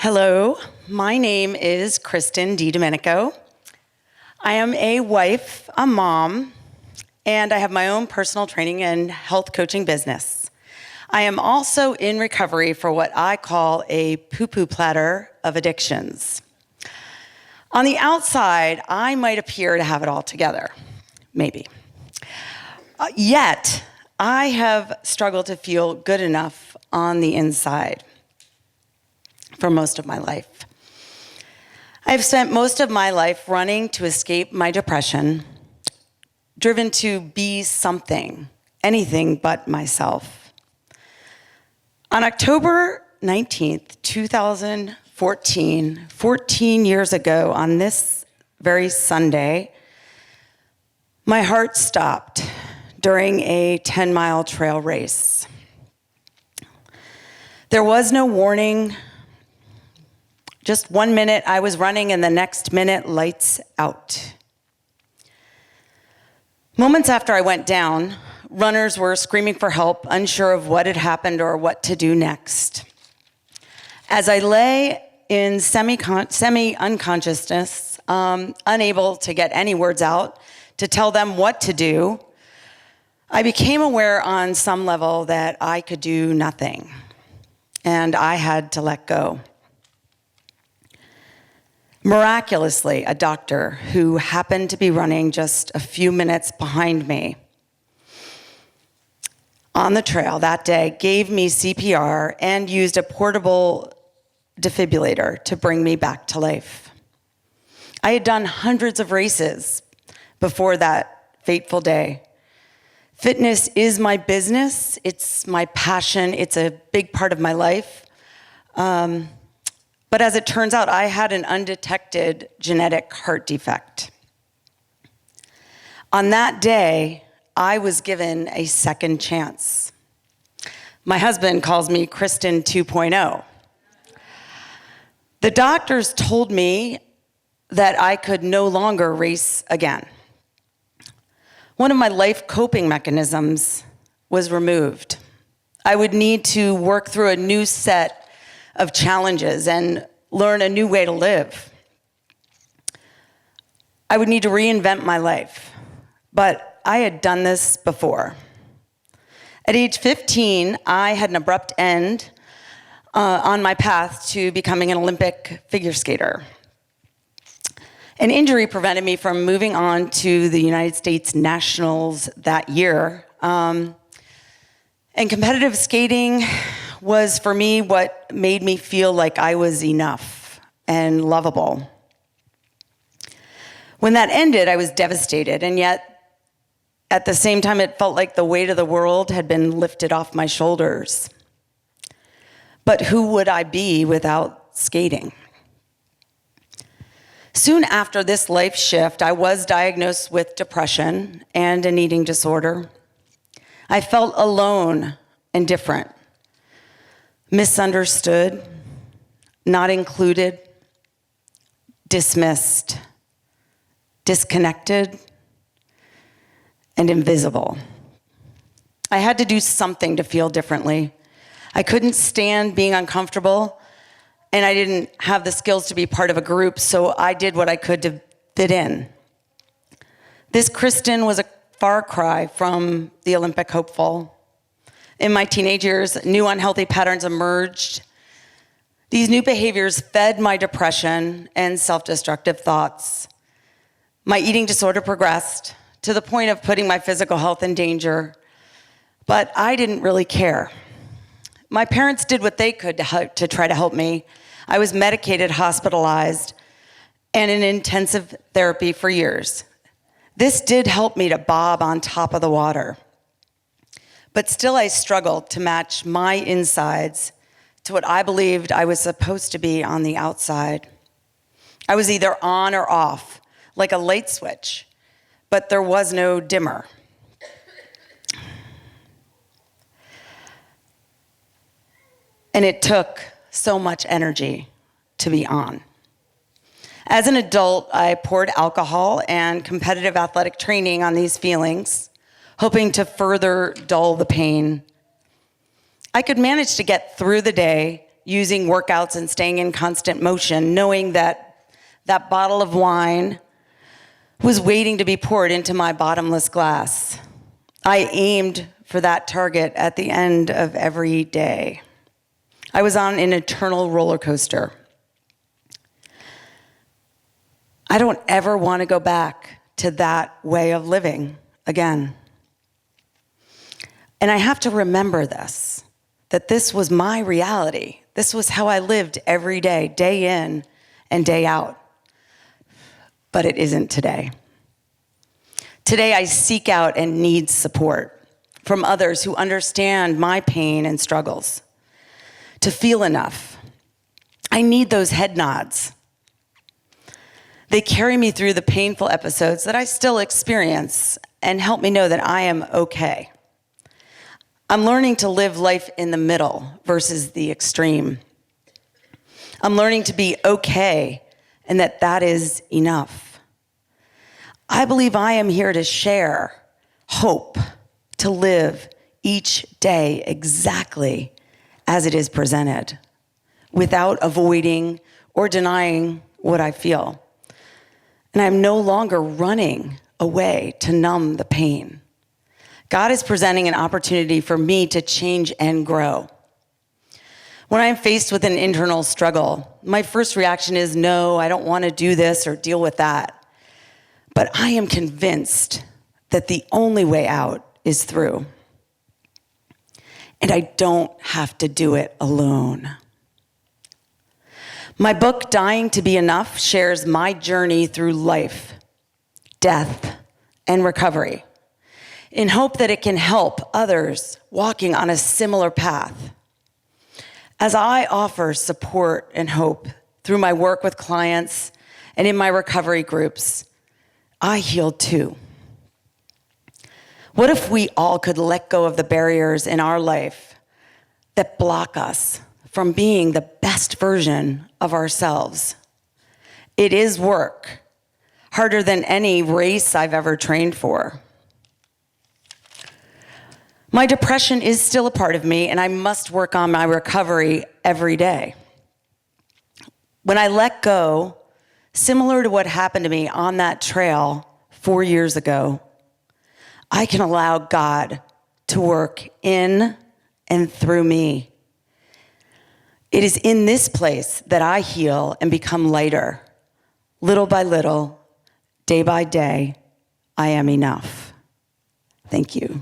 Hello, my name is Kristin Didomenico. I am a wife, a mom, and I have my own personal training and health coaching business. I am also in recovery for what I call a poo-poo platter of addictions. On the outside, I might appear to have it all together, maybe. Yet, I have struggled to feel good enough on the inside for most of my life. I've spent most of my life running to escape my depression, driven to be something, anything but myself. On October 19th, 2014, 14 years ago on this very Sunday, my heart stopped during a 10-mile trail race. There was no warning. Just 1 minute I was running and the next minute, lights out. Moments after I went down, runners were screaming for help, unsure of what had happened or what to do next. As I lay in semi-unconsciousness, unable to get any words out to tell them what to do, I became aware on some level that I could do nothing, and I had to let go. Miraculously, a doctor who happened to be running just a few minutes behind me on the trail that day gave me CPR and used a portable defibrillator to bring me back to life. I had done hundreds of races before that fateful day. Fitness is my business, it's my passion, it's a big part of my life. But as it turns out, I had an undetected genetic heart defect. On that day, I was given a second chance. My husband calls me Kristin 2.0. The doctors told me that I could no longer race again. One of my life coping mechanisms was removed. I would need to work through a new set of challenges and learn a new way to live. I would need to reinvent my life, but I had done this before. At age 15, I had an abrupt end on my path to becoming an Olympic figure skater. An injury prevented me from moving on to the United States Nationals that year. And competitive skating was for me what made me feel like I was enough and lovable. When that ended, I was devastated, and yet at the same time, it felt like the weight of the world had been lifted off my shoulders. But who would I be without skating? Soon after this life shift, I was diagnosed with depression and an eating disorder. I felt alone and different. Misunderstood, not included, dismissed, disconnected, and invisible. I had to do something to feel differently. I couldn't stand being uncomfortable, and I didn't have the skills to be part of a group, so I did what I could to fit in. This Kristin was a far cry from the Olympic hopeful. In my teenage years, new unhealthy patterns emerged. These new behaviors fed my depression and self-destructive thoughts. My eating disorder progressed to the point of putting my physical health in danger, but I didn't really care. My parents did what they could to try to help me. I was medicated, hospitalized, and in intensive therapy for years. This did help me to bob on top of the water. But still I struggled to match my insides to what I believed I was supposed to be on the outside. I was either on or off, like a light switch, but there was no dimmer. And it took so much energy to be on. As an adult, I poured alcohol and competitive athletic training on these feelings, hoping to further dull the pain. I could manage to get through the day using workouts and staying in constant motion, knowing that that bottle of wine was waiting to be poured into my bottomless glass. I aimed for that target at the end of every day. I was on an eternal roller coaster. I don't ever want to go back to that way of living again. And I have to remember this, that this was my reality. This was how I lived every day, day in and day out. But it isn't today. Today, I seek out and need support from others who understand my pain and struggles. To feel enough, I need those head nods. They carry me through the painful episodes that I still experience and help me know that I am okay. I'm learning to live life in the middle versus the extreme. I'm learning to be okay and that is enough. I believe I am here to share hope, to live each day exactly as it is presented, without avoiding or denying what I feel. And I'm no longer running away to numb the pain. God is presenting an opportunity for me to change and grow. When I'm faced with an internal struggle, my first reaction is, no, I don't want to do this or deal with that. But I am convinced that the only way out is through. And I don't have to do it alone. My book, Dying to Be Enough, shares my journey through life, death, and recovery, in hope that it can help others walking on a similar path. As I offer support and hope through my work with clients and in my recovery groups, I healed too. What if we all could let go of the barriers in our life that block us from being the best version of ourselves? It is work, harder than any race I've ever trained for. My depression is still a part of me, and I must work on my recovery every day. When I let go, similar to what happened to me on that trail 4 years ago, I can allow God to work in and through me. It is in this place that I heal and become lighter. Little by little, day by day, I am enough. Thank you.